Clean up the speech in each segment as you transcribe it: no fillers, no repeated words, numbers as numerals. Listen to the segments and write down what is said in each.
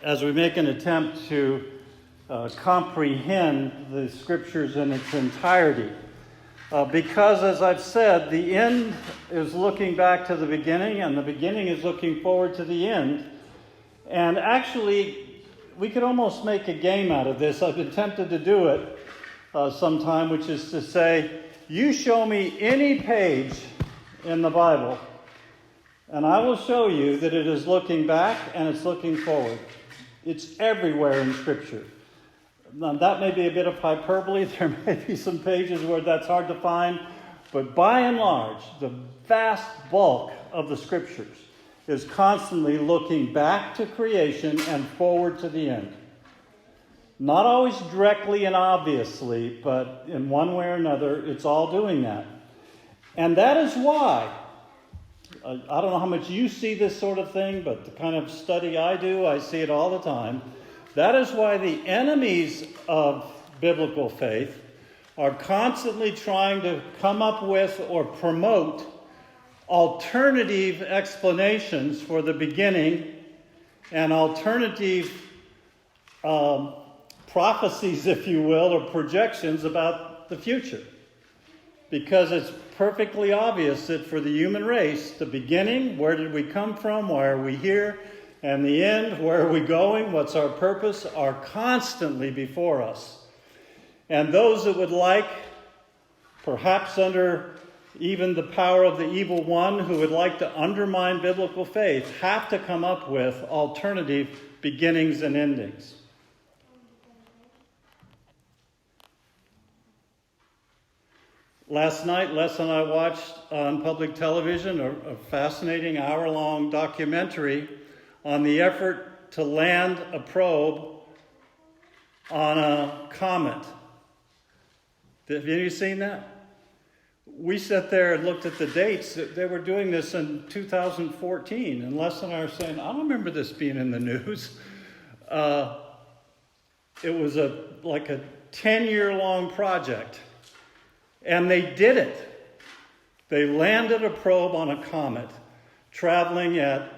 as we make an attempt to comprehend the Scriptures in its entirety. Because, as I've said, the end is looking back to the beginning, and the beginning is looking forward to the end. And actually, we could almost make a game out of this. I've been tempted to do it sometime, which is to say, you show me any page in the Bible, and I will show you that it is looking back and it's looking forward. It's everywhere in Scripture. Now, that may be a bit of hyperbole. There may be some pages where that's hard to find. But by and large, the vast bulk of the Scriptures is constantly looking back to creation and forward to the end. Not always directly and obviously, but in one way or another, it's all doing that. And that is why, I don't know how much you see this sort of thing, but the kind of study I do, I see it all the time. That is why the enemies of biblical faith are constantly trying to come up with or promote alternative explanations for the beginning and alternative prophecies, if you will, or projections about the future. Because it's perfectly obvious that for the human race, the beginning, where did we come from, why are we here, and the end, where are we going, what's our purpose, are constantly before us. And those that would like, perhaps under even the power of the evil one, who would like to undermine biblical faith, have to come up with alternative beginnings and endings. Last night, Les and I watched on public television a fascinating hour-long documentary on the effort to land a probe on a comet. Have you seen that? We sat there and looked at the dates. They were doing this in 2014, and Les and I are saying, I don't remember this being in the news. It was like a 10-year-long project. And they did it. They landed a probe on a comet, traveling at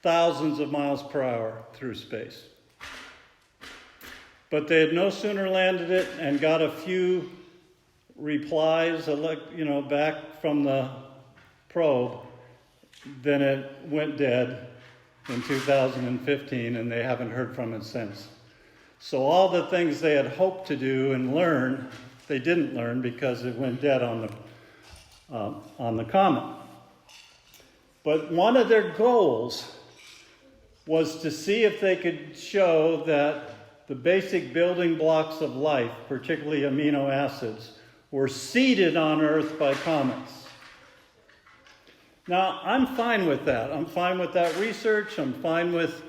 thousands of miles per hour through space. But they had no sooner landed it and got a few replies, back from the probe, than it went dead in 2015, and they haven't heard from it since. So all the things they had hoped to do and learn, they didn't learn because it went dead on the comet. But one of their goals was to see if they could show that the basic building blocks of life, particularly amino acids, were seeded on Earth by comets. Now, I'm fine with that. I'm fine with that research. I'm fine with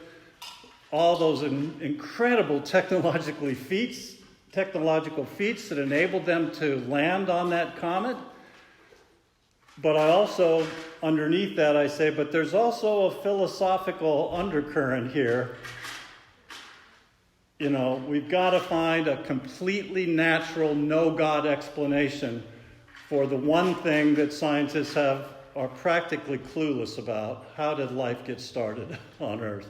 all those incredible technological feats that enabled them to land on that comet. But I also, underneath that, I say, but there's also a philosophical undercurrent here. We've got to find a completely natural, no-God explanation for the one thing that scientists are practically clueless about. How did life get started on Earth?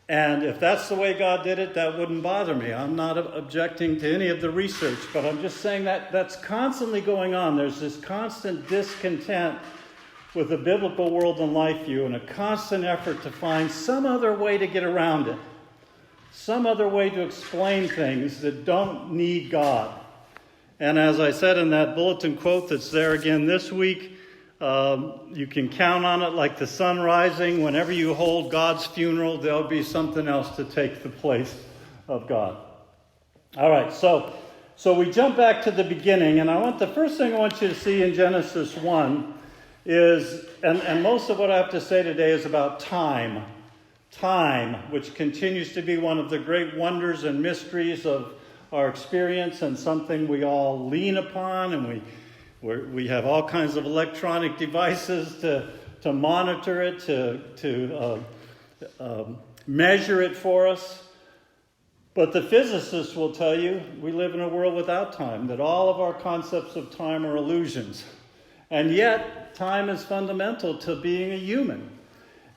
And if that's the way God did it, that wouldn't bother me. I'm not objecting to any of the research, but I'm just saying that that's constantly going on. There's this constant discontent with the biblical world and life view and a constant effort to find some other way to get around it, some other way to explain things that don't need God. And as I said in that bulletin quote that's there again this week, you can count on it like the sun rising. Whenever you hold God's funeral, there'll be something else to take the place of God. All right, so we jump back to the beginning, and the first thing I want you to see in Genesis 1 is, and most of what I have to say today is about time. Time, which continues to be one of the great wonders and mysteries of our experience and something we all lean upon, and we have all kinds of electronic devices to monitor it, to measure it for us. But the physicists will tell you we live in a world without time, that all of our concepts of time are illusions. And yet, time is fundamental to being a human.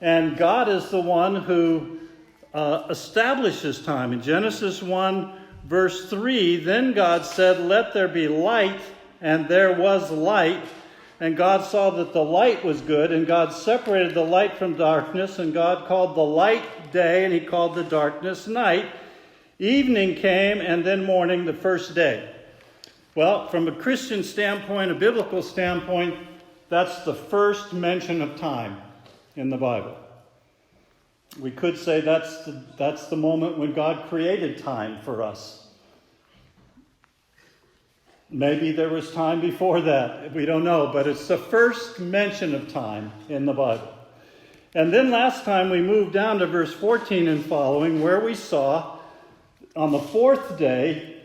And God is the one who establishes time. In Genesis 1, verse 3, then God said, let there be light, and there was light. And God saw that the light was good, and God separated the light from darkness, and God called the light day, and he called the darkness night. Evening came, and then morning, the first day. Well, from a Christian standpoint, a biblical standpoint, that's the first mention of time in the Bible. We could say that's the moment when God created time for us. Maybe there was time before that. We don't know. But it's the first mention of time in the Bible. And then last time we moved down to verse 14 and following, where we saw on the fourth day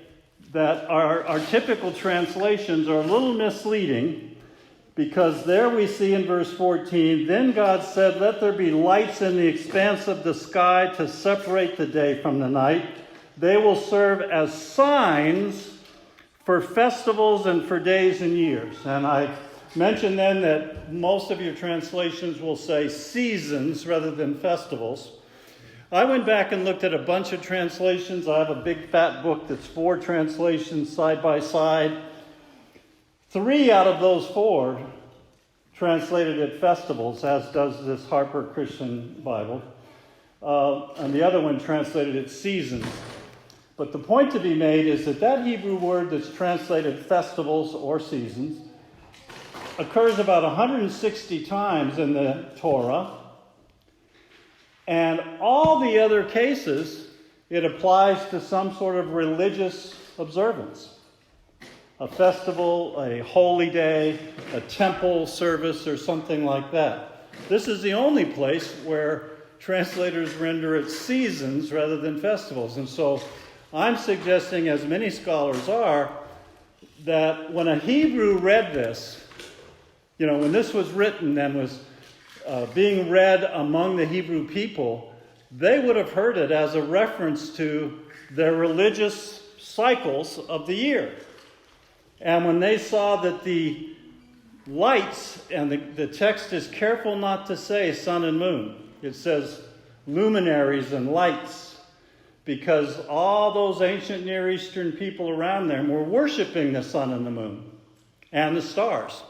that our typical translations are a little misleading, because there we see in verse 14, then God said, let there be lights in the expanse of the sky to separate the day from the night. They will serve as signs for festivals and for days and years. And I mentioned then that most of your translations will say seasons rather than festivals. I went back and looked at a bunch of translations. I have a big fat book that's 4 translations side by side. 3 out of those 4 translated it festivals, as does this Harper Christian Bible. And the other one translated it seasons. But the point to be made is that Hebrew word that's translated festivals or seasons occurs about 160 times in the Torah. And all the other cases, it applies to some sort of religious observance. A festival, a holy day, a temple service, or something like that. This is the only place where translators render it seasons rather than festivals. And so I'm suggesting, as many scholars are, that when a Hebrew read this, when this was written and was being read among the Hebrew people, they would have heard it as a reference to their religious cycles of the year. And when they saw that the lights, and the text is careful not to say sun and moon. It says luminaries and lights, because all those ancient Near Eastern people around them were worshiping the sun and the moon and the stars.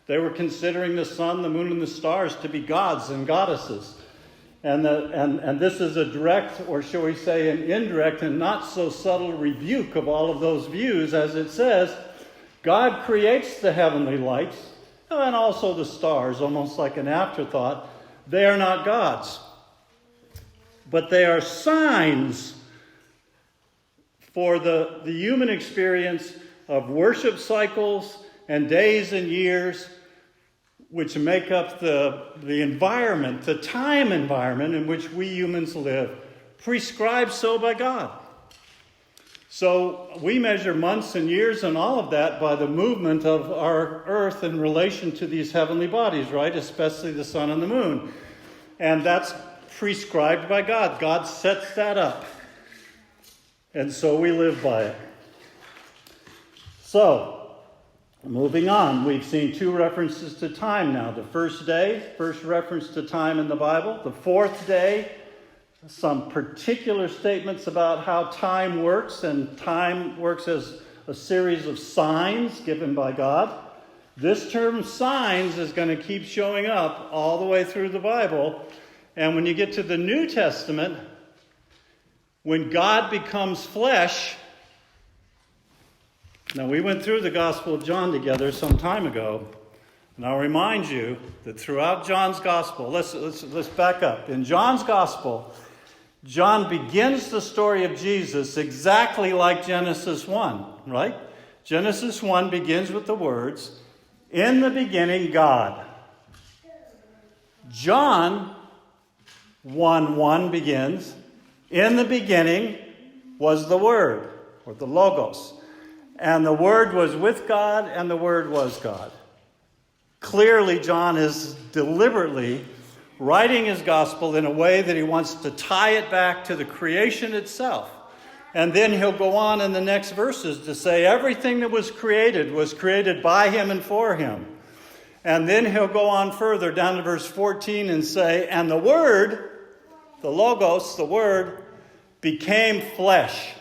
They were considering the sun, the moon, and the stars to be gods and goddesses. And this is a direct, or shall we say an indirect and not so subtle rebuke of all of those views, as it says, God creates the heavenly lights and also the stars, almost like an afterthought. They are not gods, but they are signs for the human experience of worship cycles and days and years, which make up the environment, the time environment in which we humans live, prescribed so by God. So we measure months and years and all of that by the movement of our earth in relation to these heavenly bodies, right? Especially the sun and the moon. And that's prescribed by God. God sets that up. And so we live by it. So, moving on, we've seen 2 references to time now. The first day, first reference to time in the Bible. The fourth day, some particular statements about how time works, and time works as a series of signs given by God. This term signs is going to keep showing up all the way through the Bible. And when you get to the New Testament, when God becomes flesh. Now, we went through the Gospel of John together some time ago, and I'll remind you that throughout John's Gospel, let's back up. In John's Gospel, John begins the story of Jesus exactly like Genesis 1, right? Genesis 1 begins with the words, "In the beginning, God." John 1:1 begins, "In the beginning was the Word," or the Logos. "And the Word was with God, and the Word was God." Clearly, John is deliberately writing his gospel in a way that he wants to tie it back to the creation itself. And then he'll go on in the next verses to say everything that was created by him and for him. And then he'll go on further down to verse 14 and say, and the Word, the Logos, the Word, became flesh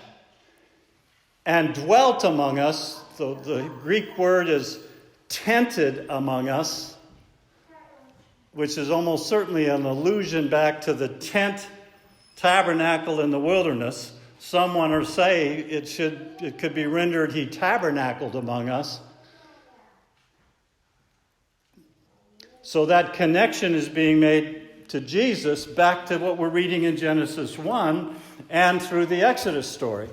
and dwelt among us. The Greek word is tented among us, which is almost certainly an allusion back to the tent tabernacle in the wilderness. Some want to say it could be rendered he tabernacled among us. So that connection is being made to Jesus back to what we're reading in Genesis 1 and through the Exodus story.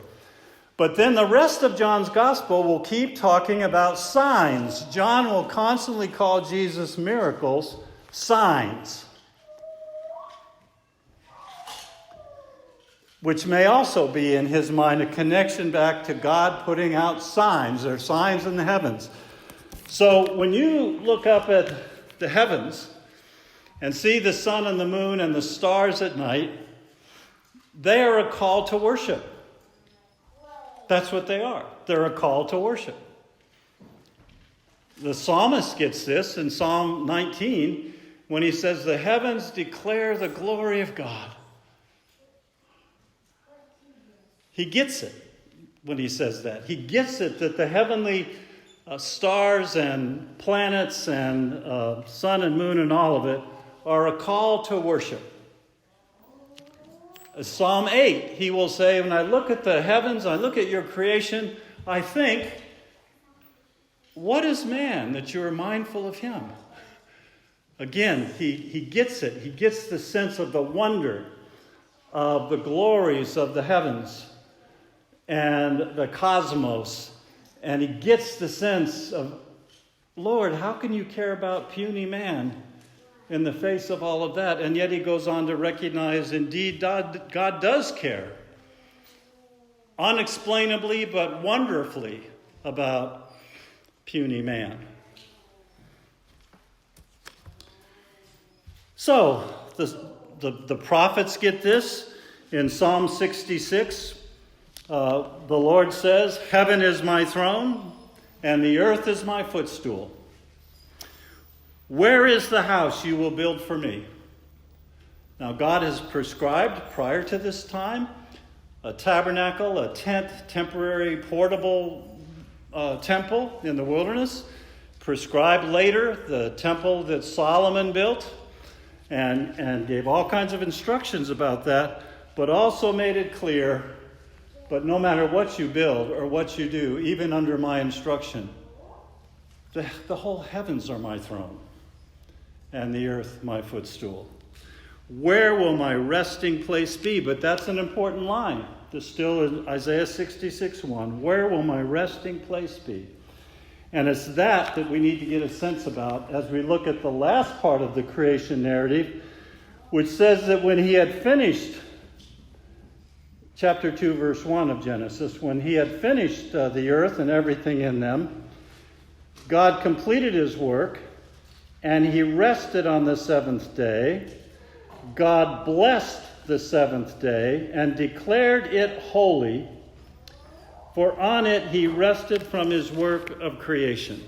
But then the rest of John's gospel will keep talking about signs. John will constantly call Jesus' miracles signs, which may also be in his mind a connection back to God putting out signs. There are signs in the heavens. So when you look up at the heavens and see the sun and the moon and the stars at night, they are a call to worship. That's what they are. They're a call to worship. The psalmist gets this in Psalm 19 when he says, the heavens declare the glory of God. He gets it when he says that. He gets it that the heavenly stars and planets and sun and moon and all of it are a call to worship. Psalm 8, he will say, when I look at the heavens, I look at your creation, I think, what is man that you are mindful of him? Again, he gets it. He gets the sense of the wonder of the glories of the heavens and the cosmos. And he gets the sense of, Lord, how can you care about puny man in the face of all of that? And yet he goes on to recognize, indeed, God does care. Unexplainably, but wonderfully about puny man. So, the prophets get this. In Psalm 66, the Lord says, heaven is my throne, and the earth is my footstool. Where is the house you will build for me? Now, God has prescribed prior to this time a tabernacle, a tent, temporary portable temple in the wilderness. Prescribed later the temple that Solomon built and gave all kinds of instructions about that, but also made it clear, but no matter what you build or what you do, even under my instruction, the whole heavens are my throne, and the earth my footstool. Where will my resting place be? But that's an important line. There's still in Isaiah 66:1. Where will my resting place be? And it's that we need to get a sense about as we look at the last part of the creation narrative, which says that when he had finished, chapter 2, verse 1 of Genesis, when he had finished the earth and everything in them, God completed his work, and he rested on the seventh day. God blessed the seventh day and declared it holy, for on it he rested from his work of creation.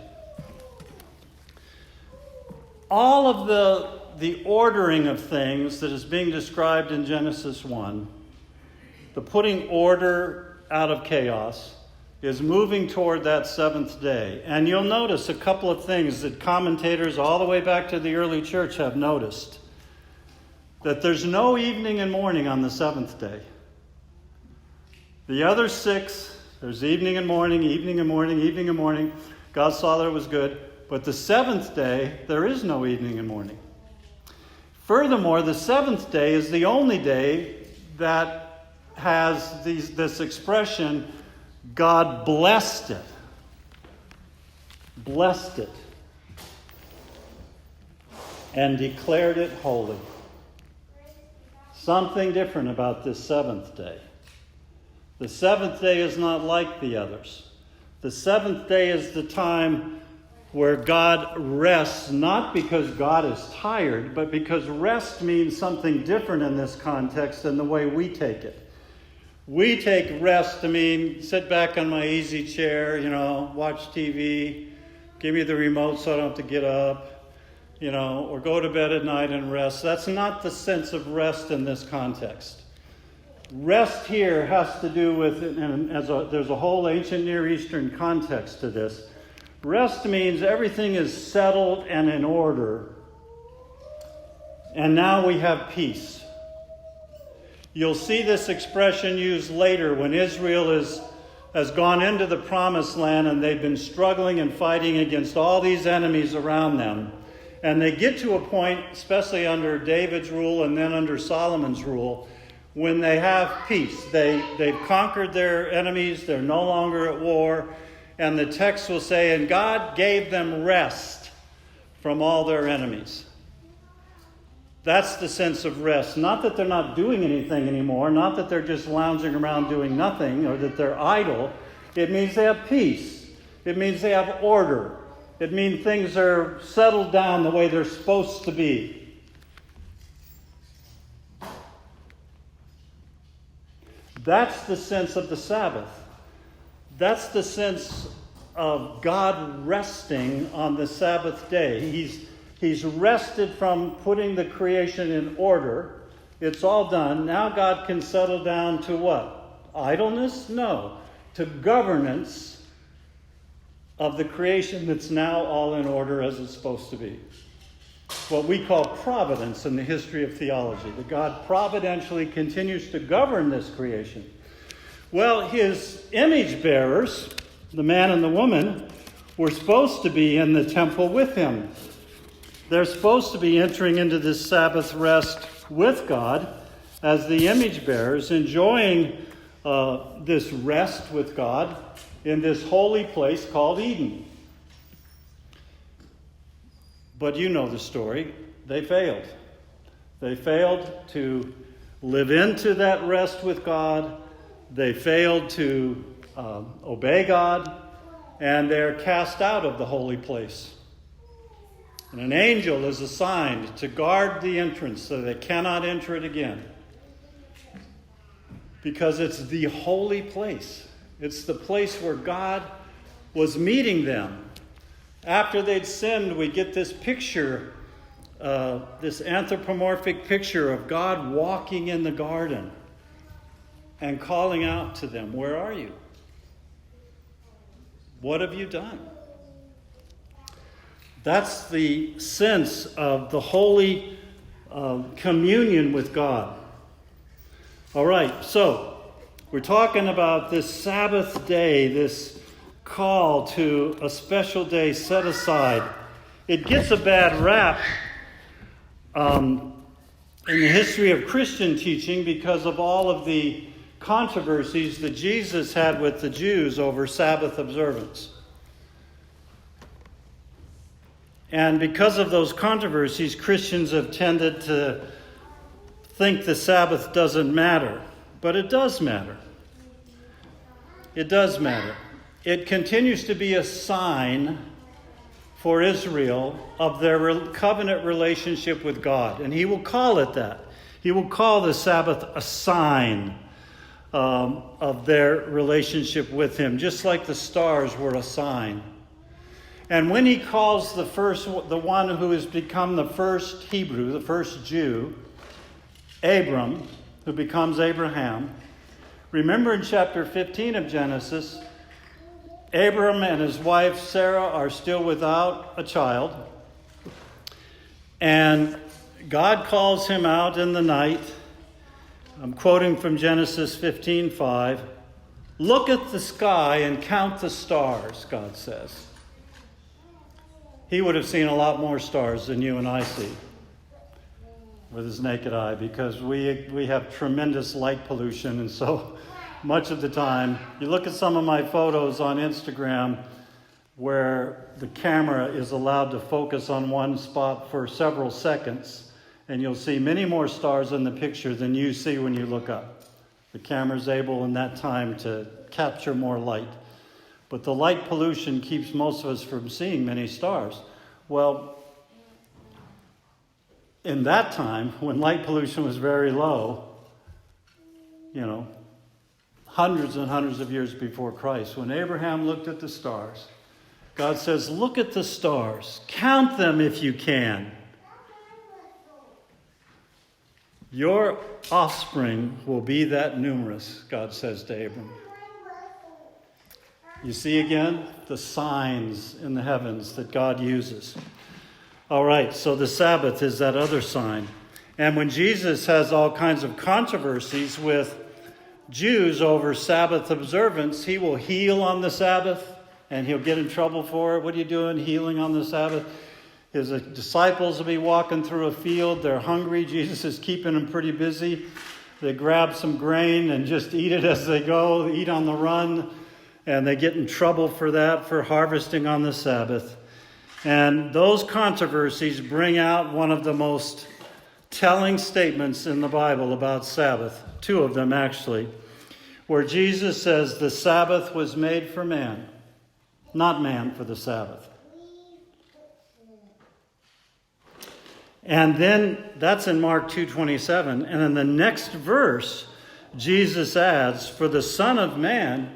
All of the ordering of things that is being described in Genesis 1, the putting order out of chaos, is moving toward that seventh day. And you'll notice a couple of things that commentators all the way back to the early church have noticed. That there's no evening and morning on the seventh day. The other six, there's evening and morning, evening and morning, evening and morning. God saw that it was good. But the seventh day, there is no evening and morning. Furthermore, the seventh day is the only day that has this expression, God blessed it. Blessed it. And declared it holy. Something different about this seventh day. The seventh day is not like the others. The seventh day is the time where God rests, not because God is tired, but because rest means something different in this context than the way we take it. We take rest to mean sit back on my easy chair, watch TV, give me the remote so I don't have to get up. or go to bed at night and rest. That's not the sense of rest in this context. Rest here has to do with, and there's a whole ancient Near Eastern context to this. Rest means everything is settled and in order. And now we have peace. You'll see this expression used later when Israel has gone into the promised land and they've been struggling and fighting against all these enemies around them. And they get to a point, especially under David's rule and then under Solomon's rule, when they have peace. They've conquered their enemies, they're no longer at war. And the text will say, and God gave them rest from all their enemies. That's the sense of rest. Not that they're not doing anything anymore, not that they're just lounging around doing nothing or that they're idle. It means they have peace. It means they have order. It means things are settled down the way they're supposed to be. That's the sense of the Sabbath. That's the sense of God resting on the Sabbath day. He's rested from putting the creation in order. It's all done. Now God can settle down to what? Idleness? No. To governance of the creation that's now all in order as it's supposed to be. What we call providence in the history of theology. That God providentially continues to govern this creation. Well, his image bearers, the man and the woman, were supposed to be in the temple with him. They're supposed to be entering into this Sabbath rest with God as the image bearers, enjoying this rest with God in this holy place called Eden. But you know the story. They failed. They failed to live into that rest with God. They failed to obey God, and they're cast out of the holy place. And an angel is assigned to guard the entrance so they cannot enter it again. Because it's the holy place. It's the place where God was meeting them. After they'd sinned, we get this picture, this anthropomorphic picture of God walking in the garden and calling out to them, "Where are you? What have you done?" That's the sense of the holy communion with God. All right, so we're talking about this Sabbath day, this call to a special day set aside. It gets a bad rap in the history of Christian teaching because of all of the controversies that Jesus had with the Jews over Sabbath observance. And because of those controversies, Christians have tended to think the Sabbath doesn't matter. But it does matter. It does matter. It continues to be a sign for Israel of their covenant relationship with God. And he will call it that. He will call the Sabbath a sign of their relationship with him, just like the stars were a sign. And when he calls the one who has become the first Hebrew, the first Jew, Abram, who becomes Abraham, remember in chapter 15 of Genesis, Abram and his wife Sarah are still without a child. And God calls him out in the night. I'm quoting from Genesis 15:5. "Look at the sky and count the stars," God says. He would have seen a lot more stars than you and I see with his naked eye, because we have tremendous light pollution, and so much of the time, you look at some of my photos on Instagram where the camera is allowed to focus on one spot for several seconds, and you'll see many more stars in the picture than you see when you look up. The camera's able in that time to capture more light. But the light pollution keeps most of us from seeing many stars. Well, in that time, when light pollution was very low, hundreds and hundreds of years before Christ, when Abraham looked at the stars God says, look at the stars. Count them if you can. Your offspring will be that numerous, God says to Abram. You see again the signs in the heavens that God uses. All right, so the Sabbath is that other sign. And when Jesus has all kinds of controversies with Jews over Sabbath observance, he will heal on the Sabbath, and he'll get in trouble for it. What are you doing, healing on the Sabbath? His disciples will be walking through a field. They're hungry. Jesus is keeping them pretty busy. They grab some grain and just eat it as they go, eat on the run. And they get in trouble for that, for harvesting on the Sabbath. And those controversies bring out one of the most telling statements in the Bible about Sabbath. Two of them, actually. Where Jesus says the Sabbath was made for man, not man for the Sabbath. And then that's in Mark 2:27. And in the next verse, Jesus adds, for the Son of Man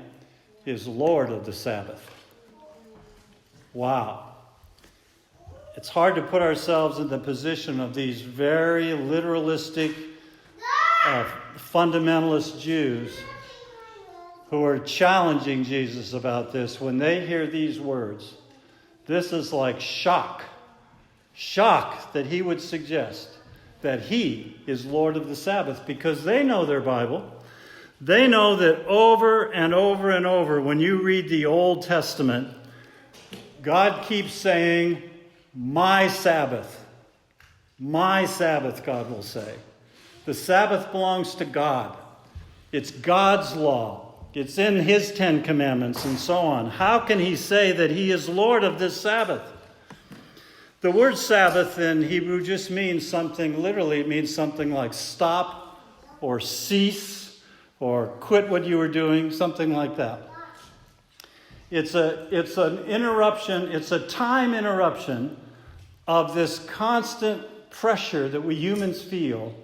is Lord of the Sabbath. Wow. It's hard to put ourselves in the position of these very literalistic, fundamentalist Jews who are challenging Jesus about this. When they hear these words, this is like shock. Shock that he would suggest that he is Lord of the Sabbath, because they know their Bible. They know that over and over and over, when you read the Old Testament, God keeps saying, my Sabbath. My Sabbath, God will say. The Sabbath belongs to God. It's God's law. It's in his 10 commandments and so on. How can he say that he is Lord of this Sabbath? The word Sabbath in Hebrew just means something, literally it means something like stop or cease or quit what you were doing, something like that. It's an interruption, it's a time interruption of this constant pressure that we humans feel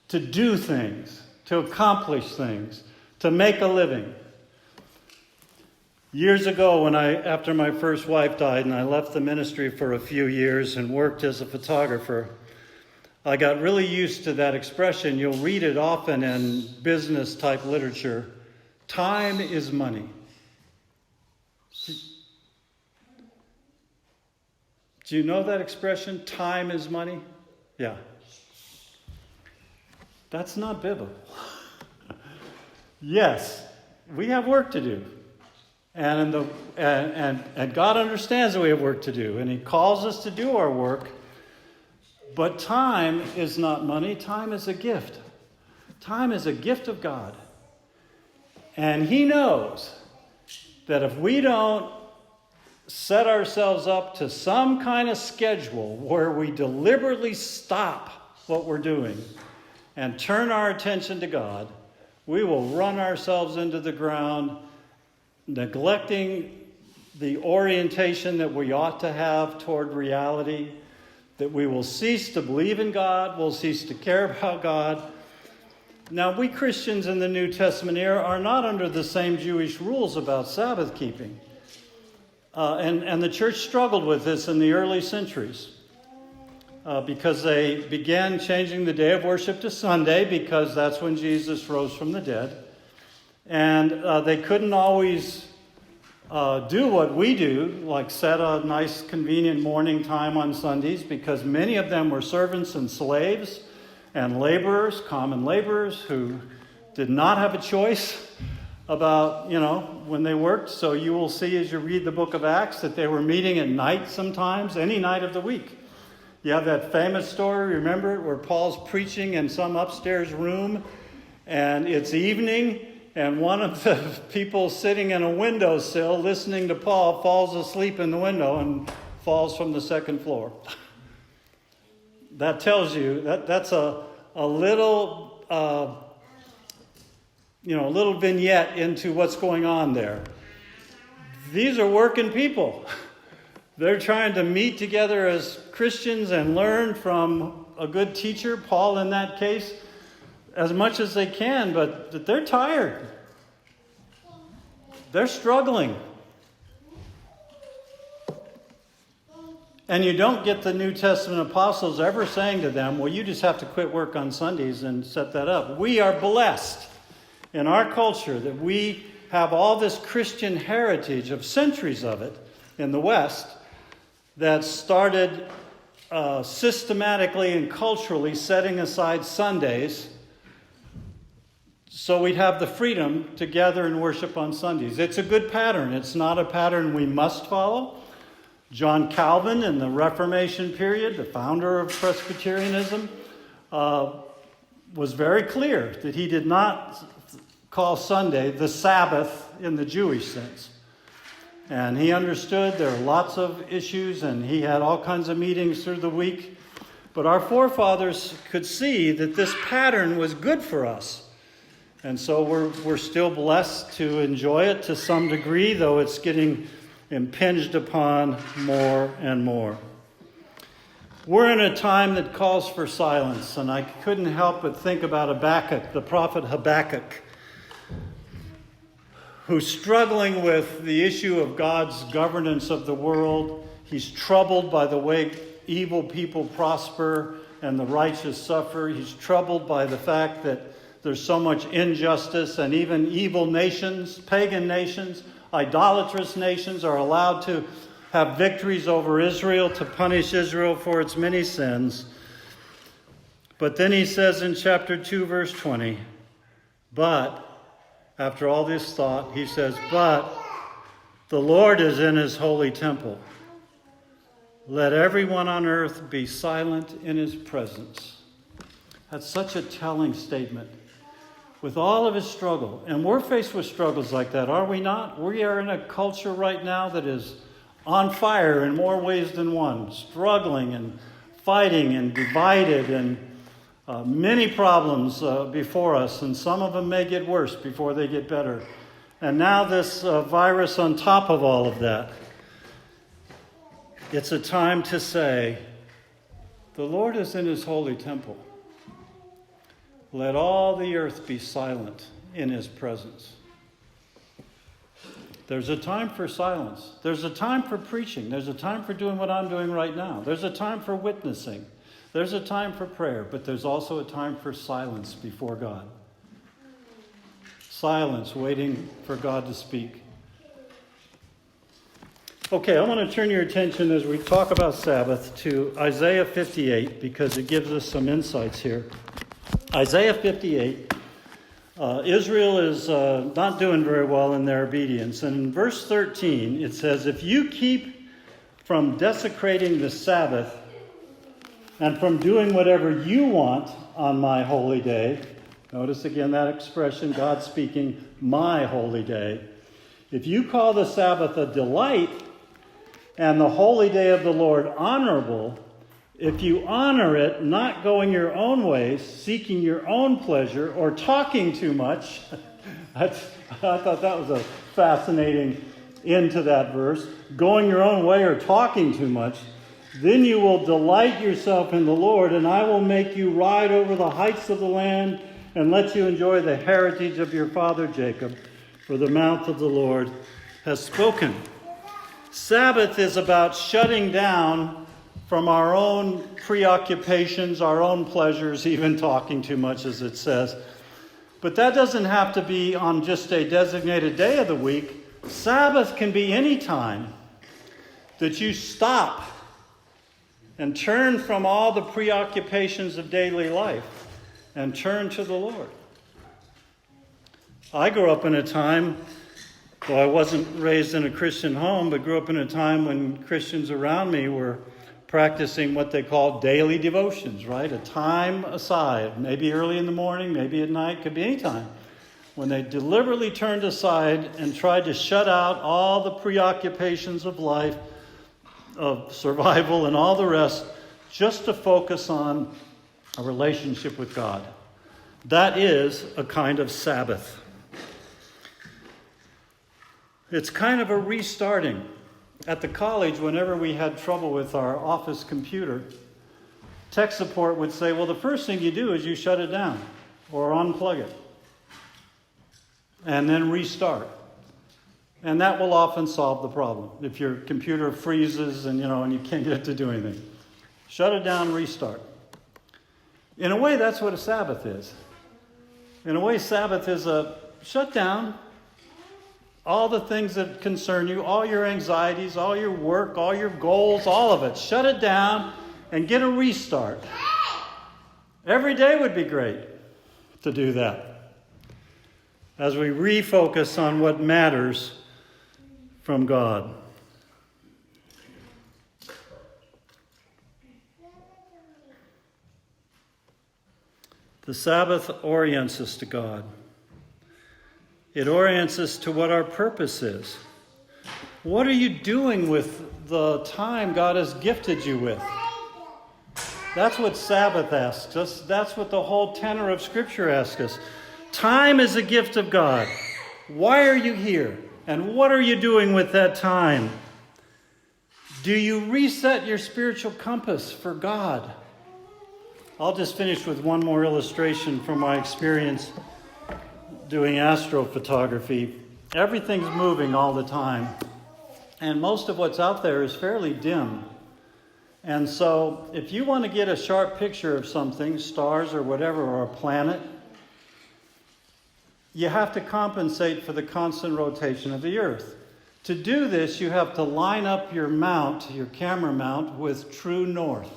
to do things, to accomplish things, to make a living. Years ago, after my first wife died and I left the ministry for a few years and worked as a photographer, I got really used to that expression. You'll read it often in business type literature. Time is money. Do you know that expression? Time is money? Yeah. That's not biblical. Yes, we have work to do. And God understands that we have work to do, and he calls us to do our work. But time is not money. Time is a gift. Time is a gift of God. And he knows that if we don't set ourselves up to some kind of schedule where we deliberately stop what we're doing and turn our attention to God, we will run ourselves into the ground, neglecting the orientation that we ought to have toward reality, that we will cease to believe in God, we'll cease to care about God. Now, we Christians in the New Testament era are not under the same Jewish rules about Sabbath keeping. And the church struggled with this in the early centuries because they began changing the day of worship to Sunday because that's when Jesus rose from the dead. And they couldn't always do what we do, like set a nice convenient morning time on Sundays, because many of them were servants and slaves and laborers, common laborers, who did not have a choice about, when they worked. So you will see as you read the book of Acts that they were meeting at night sometimes, any night of the week. You have that famous story, remember, where Paul's preaching in some upstairs room, and it's evening, and one of the people sitting in a windowsill listening to Paul falls asleep in the window and falls from the second floor. That tells you, that's a little, little vignette into what's going on there. These are working people. They're trying to meet together as Christians and learn from a good teacher, Paul in that case, as much as they can, but they're tired. They're struggling. And you don't get the New Testament apostles ever saying to them, well, you just have to quit work on Sundays and set that up. We are blessed in our culture that we have all this Christian heritage of centuries of it in the West that started systematically and culturally setting aside Sundays so we'd have the freedom to gather and worship on Sundays. It's a good pattern. It's not a pattern we must follow. John Calvin, in the Reformation period, the founder of Presbyterianism, was very clear that he did not call Sunday the Sabbath in the Jewish sense. And he understood there are lots of issues, and he had all kinds of meetings through the week. But our forefathers could see that this pattern was good for us. And so we're still blessed to enjoy it to some degree, though it's getting impinged upon more and more. We're in a time that calls for silence, and I couldn't help but think about Habakkuk, the prophet Habakkuk, who's struggling with the issue of God's governance of the world. He's troubled by the way evil people prosper and the righteous suffer. He's troubled by the fact that there's so much injustice, and even evil nations, pagan nations, idolatrous nations are allowed to have victories over Israel to punish Israel for its many sins. But then he says in chapter 2, verse 20, but, after all this thought, he says, but the Lord is in his holy temple. Let everyone on earth be silent in his presence. That's such a telling statement. With all of his struggle, and we're faced with struggles like that, are we not? We are in a culture right now that is on fire in more ways than one, struggling and fighting and divided, and many problems before us, and some of them may get worse before they get better. And now this virus on top of all of that. It's a time to say, the Lord is in his holy temple. Let all the earth be silent in his presence. There's a time for silence. There's a time for preaching. There's a time for doing what I'm doing right now. There's a time for witnessing. There's a time for prayer, but there's also a time for silence before God. Silence, waiting for God to speak. Okay, I want to turn your attention as we talk about Sabbath to Isaiah 58, because it gives us some insights here. Isaiah 58, Israel is not doing very well in their obedience. And in verse 13, it says, if you keep from desecrating the Sabbath and from doing whatever you want on my holy day, notice again that expression, God speaking, my holy day. If you call the Sabbath a delight and the holy day of the Lord honorable, if you honor it, not going your own ways, seeking your own pleasure, or talking too much, I thought that was a fascinating end to that verse, going your own way or talking too much, then you will delight yourself in the Lord, and I will make you ride over the heights of the land and let you enjoy the heritage of your father Jacob, for the mouth of the Lord has spoken. Sabbath is about shutting down from our own preoccupations, our own pleasures, even talking too much, as it says. But that doesn't have to be on just a designated day of the week. Sabbath can be any time that you stop and turn from all the preoccupations of daily life and turn to the Lord. I grew up in a time, though I wasn't raised in a Christian home, but grew up in a time when Christians around me were practicing what they call daily devotions, right? A time aside, maybe early in the morning, maybe at night, could be any time, when they deliberately turned aside and tried to shut out all the preoccupations of life, of survival and all the rest, just to focus on a relationship with God. That is a kind of Sabbath. It's kind of a restarting. At the college, whenever we had trouble with our office computer, tech support would say, well, the first thing you do is you shut it down or unplug it and then restart. And that will often solve the problem. If your computer freezes and you can't get it to do anything, shut it down, restart. In a way, that's what a Sabbath is. In a way, Sabbath is a shut down all the things that concern you, all your anxieties, all your work, all your goals, all of it. Shut it down and get a restart. Every day would be great to do that as we refocus on what matters from God. The Sabbath orients us to God. It orients us to what our purpose is. What are you doing with the time God has gifted you with? That's what Sabbath asks us. That's what the whole tenor of Scripture asks us. Time is a gift of God. Why are you here? And what are you doing with that time? Do you reset your spiritual compass for God? I'll just finish with one more illustration from my experience doing astrophotography. Everything's moving all the time, and most of what's out there is fairly dim. And so if you want to get a sharp picture of something, stars or whatever, or a planet, you have to compensate for the constant rotation of the Earth. To do this, you have to line up your mount, your camera mount, with true north.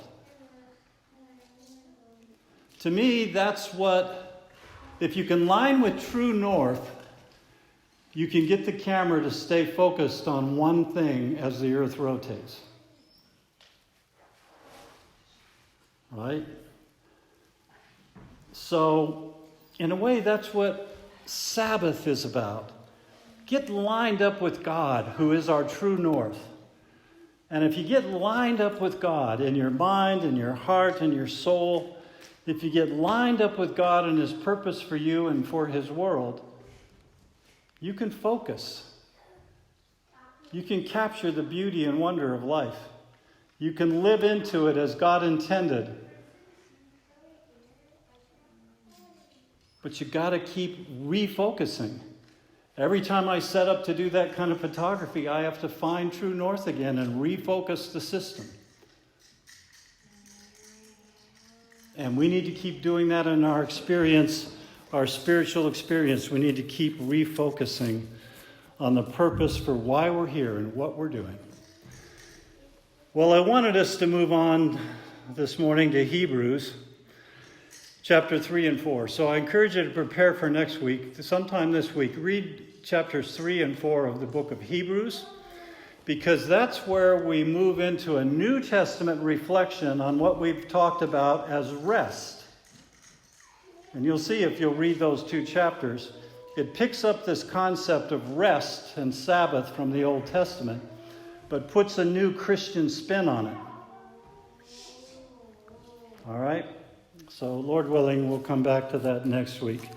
To me, that's what, if you can line with true north, you can get the camera to stay focused on one thing as the Earth rotates. Right? So, in a way, that's what Sabbath is about. Get lined up with God, who is our true north. And if you get lined up with God in your mind, in your heart, in your soul, if you get lined up with God and His purpose for you and for His world, you can focus. You can capture the beauty and wonder of life. You can live into it as God intended. But you got to keep refocusing. Every time I set up to do that kind of photography, I have to find true north again and refocus the system. And we need to keep doing that in our experience, our spiritual experience. We need to keep refocusing on the purpose for why we're here and what we're doing. Well, I wanted us to move on this morning to Hebrews chapter 3 and 4. So I encourage you to prepare for next week. Sometime this week, read chapters 3 and 4 of the book of Hebrews, because that's where we move into a New Testament reflection on what we've talked about as rest. And you'll see if you'll read those two chapters, it picks up this concept of rest and Sabbath from the Old Testament, but puts a new Christian spin on it. All right? So, Lord willing, we'll come back to that next week.